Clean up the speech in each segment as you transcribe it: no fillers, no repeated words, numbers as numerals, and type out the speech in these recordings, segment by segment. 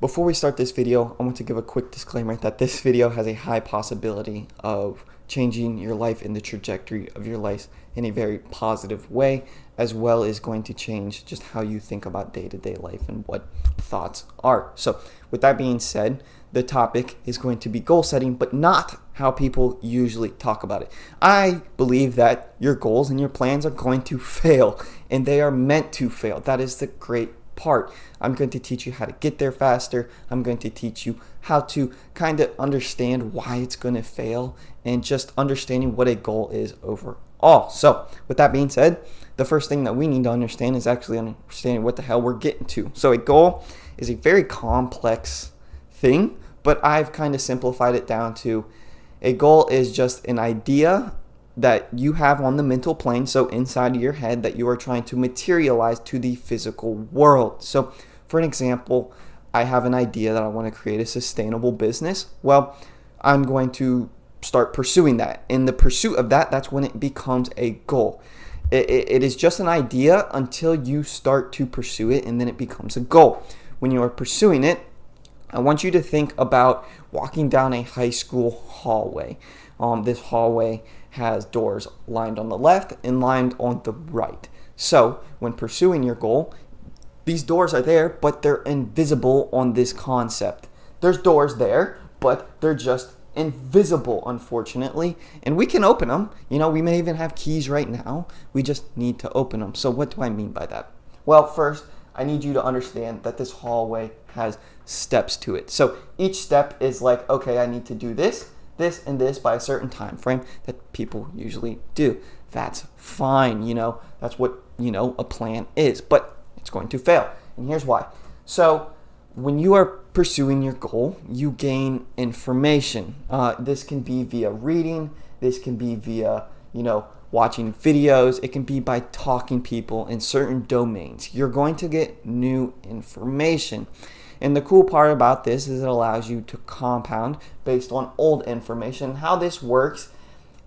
Before we start this video, I want to give a quick disclaimer that this video has a high possibility of changing your life and the trajectory of your life in a very positive way, as well as going to change just how you think about day-to-day life and what thoughts are. So with that being said, the topic is going to be goal setting, but not how people usually talk about it. I believe that your goals and your plans are going to fail, and they are meant to fail. That is the great part. I'm going to teach you how to get there faster. I'm going to teach you how to kind of understand why it's going to fail and just understanding what a goal is overall. So with that being said, the first thing that we need to understand is actually understanding what the hell we're getting to. So a goal is a very complex thing, but I've kind of simplified it down to a goal is just an idea that you have on the mental plane, so inside of your head, that you are trying to materialize to the physical world. So for an example, I have an idea that I want to create a sustainable business. Well, I'm going to start pursuing that. In the pursuit of that, that's when it becomes a goal. It is just an idea until you start to pursue it, and then it becomes a goal. When you are pursuing it, I want you to think about walking down a high school hallway. This hallway has doors lined on the left and lined on the right. So when pursuing your goal, these doors are there, but they're invisible on this concept. There's doors there, but they're just invisible, unfortunately, and we can open them. We may even have keys right now. We just need to open them. So what do I mean by that? Well, first, I need you to understand that this hallway has steps to it. So each step is like, okay, I need to do this, and this by a certain time frame that people usually do. That's fine, that's what, a plan is, but it's going to fail. And here's why. So when you are pursuing your goal, you gain information. This can be via reading, this can be via, watching videos, it can be by talking people in certain domains. You're going to get new information. And the cool part about this is it allows you to compound based on old information. How this works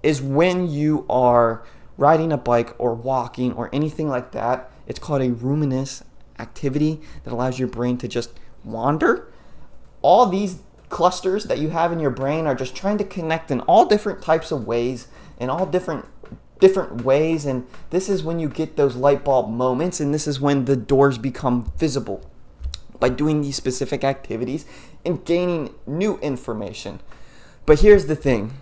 is when you are riding a bike or walking or anything like that, it's called a ruminous activity that allows your brain to just wander. All these clusters that you have in your brain are just trying to connect in all different types of ways, in all different ways, and this is when you get those light bulb moments, and this is when the doors become visible. By doing these specific activities and gaining new information. But here's the thing.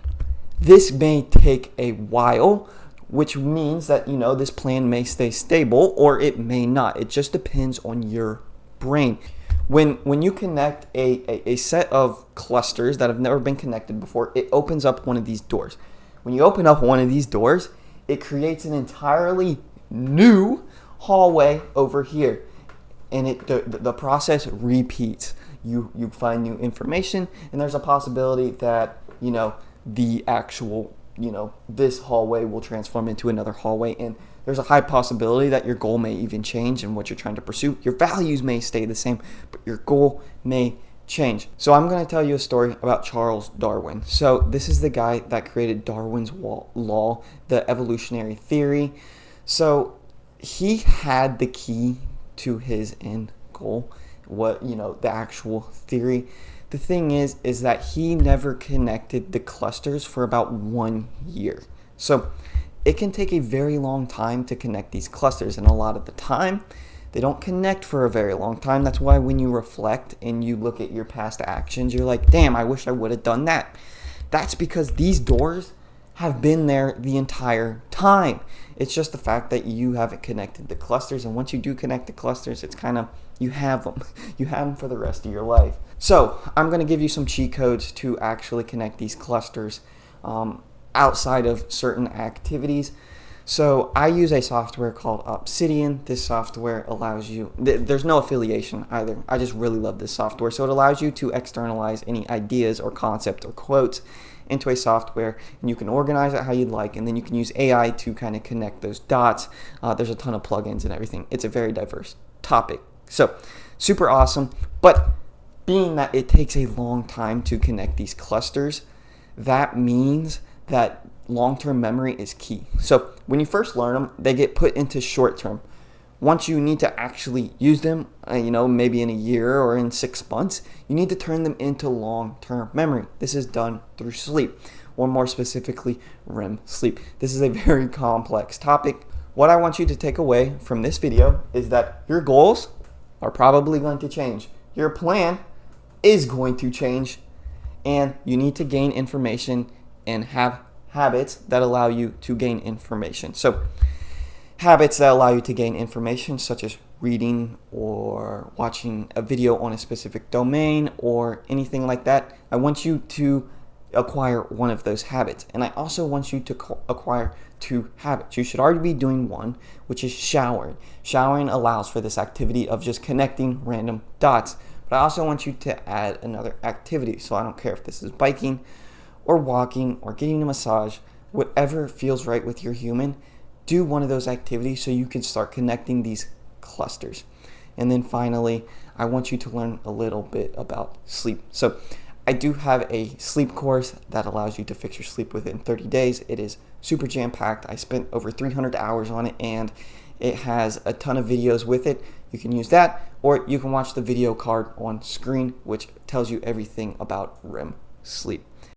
This may take a while, which means that, this plan may stay stable or it may not. It just depends on your brain. When you connect a set of clusters that have never been connected before, it opens up one of these doors. When you open up one of these doors, it creates an entirely new hallway over here. And the process repeats. You find new information, and there's a possibility that, the actual, this hallway will transform into another hallway, and there's a high possibility that your goal may even change and what you're trying to pursue. Your values may stay the same, but your goal may change. So I'm going to tell you a story about Charles Darwin. So this is the guy that created Darwin's law, the evolutionary theory. So he had the key to his end goal, the actual theory. The thing is that he never connected the clusters for about 1 year. So it can take a very long time to connect these clusters, and a lot of the time they don't connect for a very long time. That's why when you reflect and you look at your past actions, you're like, damn, I wish I would have done that. That's because these doors have been there the entire time. It's just the fact that you haven't connected the clusters, and once you do connect the clusters, it's kind of, you have them. You have them for the rest of your life. So I'm going to give you some cheat codes to actually connect these clusters outside of certain activities. So I use a software called Obsidian. This software allows you, there's no affiliation either. I just really love this software. So it allows you to externalize any ideas or concepts or quotes into a software, and you can organize it how you'd like, and then you can use AI to kind of connect those dots. There's a ton of plugins and everything. It's a very diverse topic. So super awesome. But being that it takes a long time to connect these clusters, that means that long-term memory is key. So when you first learn them, they get put into short-term. once you need to actually use them, maybe in a year or in 6 months, you need to turn them into long-term memory. This is done through sleep, or more specifically, REM sleep. This is a very complex topic. What I want you to take away from this video is that your goals are probably going to change. Your plan is going to change, and you need to gain information and have habits that allow you to gain information. So habits that allow you to gain information, such as reading or watching a video on a specific domain or anything like that. I want you to acquire one of those habits. And I also want you to acquire 2 habits. You should already be doing one, which is showering. Showering allows for this activity of just connecting random dots. But I also want you to add another activity. So I don't care if this is biking or walking or getting a massage, whatever feels right with your human, do one of those activities so you can start connecting these clusters. And then finally, I want you to learn a little bit about sleep. So I do have a sleep course that allows you to fix your sleep within 30 days. It is super jam-packed. I spent over 300 hours on it, and it has a ton of videos with it. You can use that, or you can watch the video card on screen, which tells you everything about REM sleep.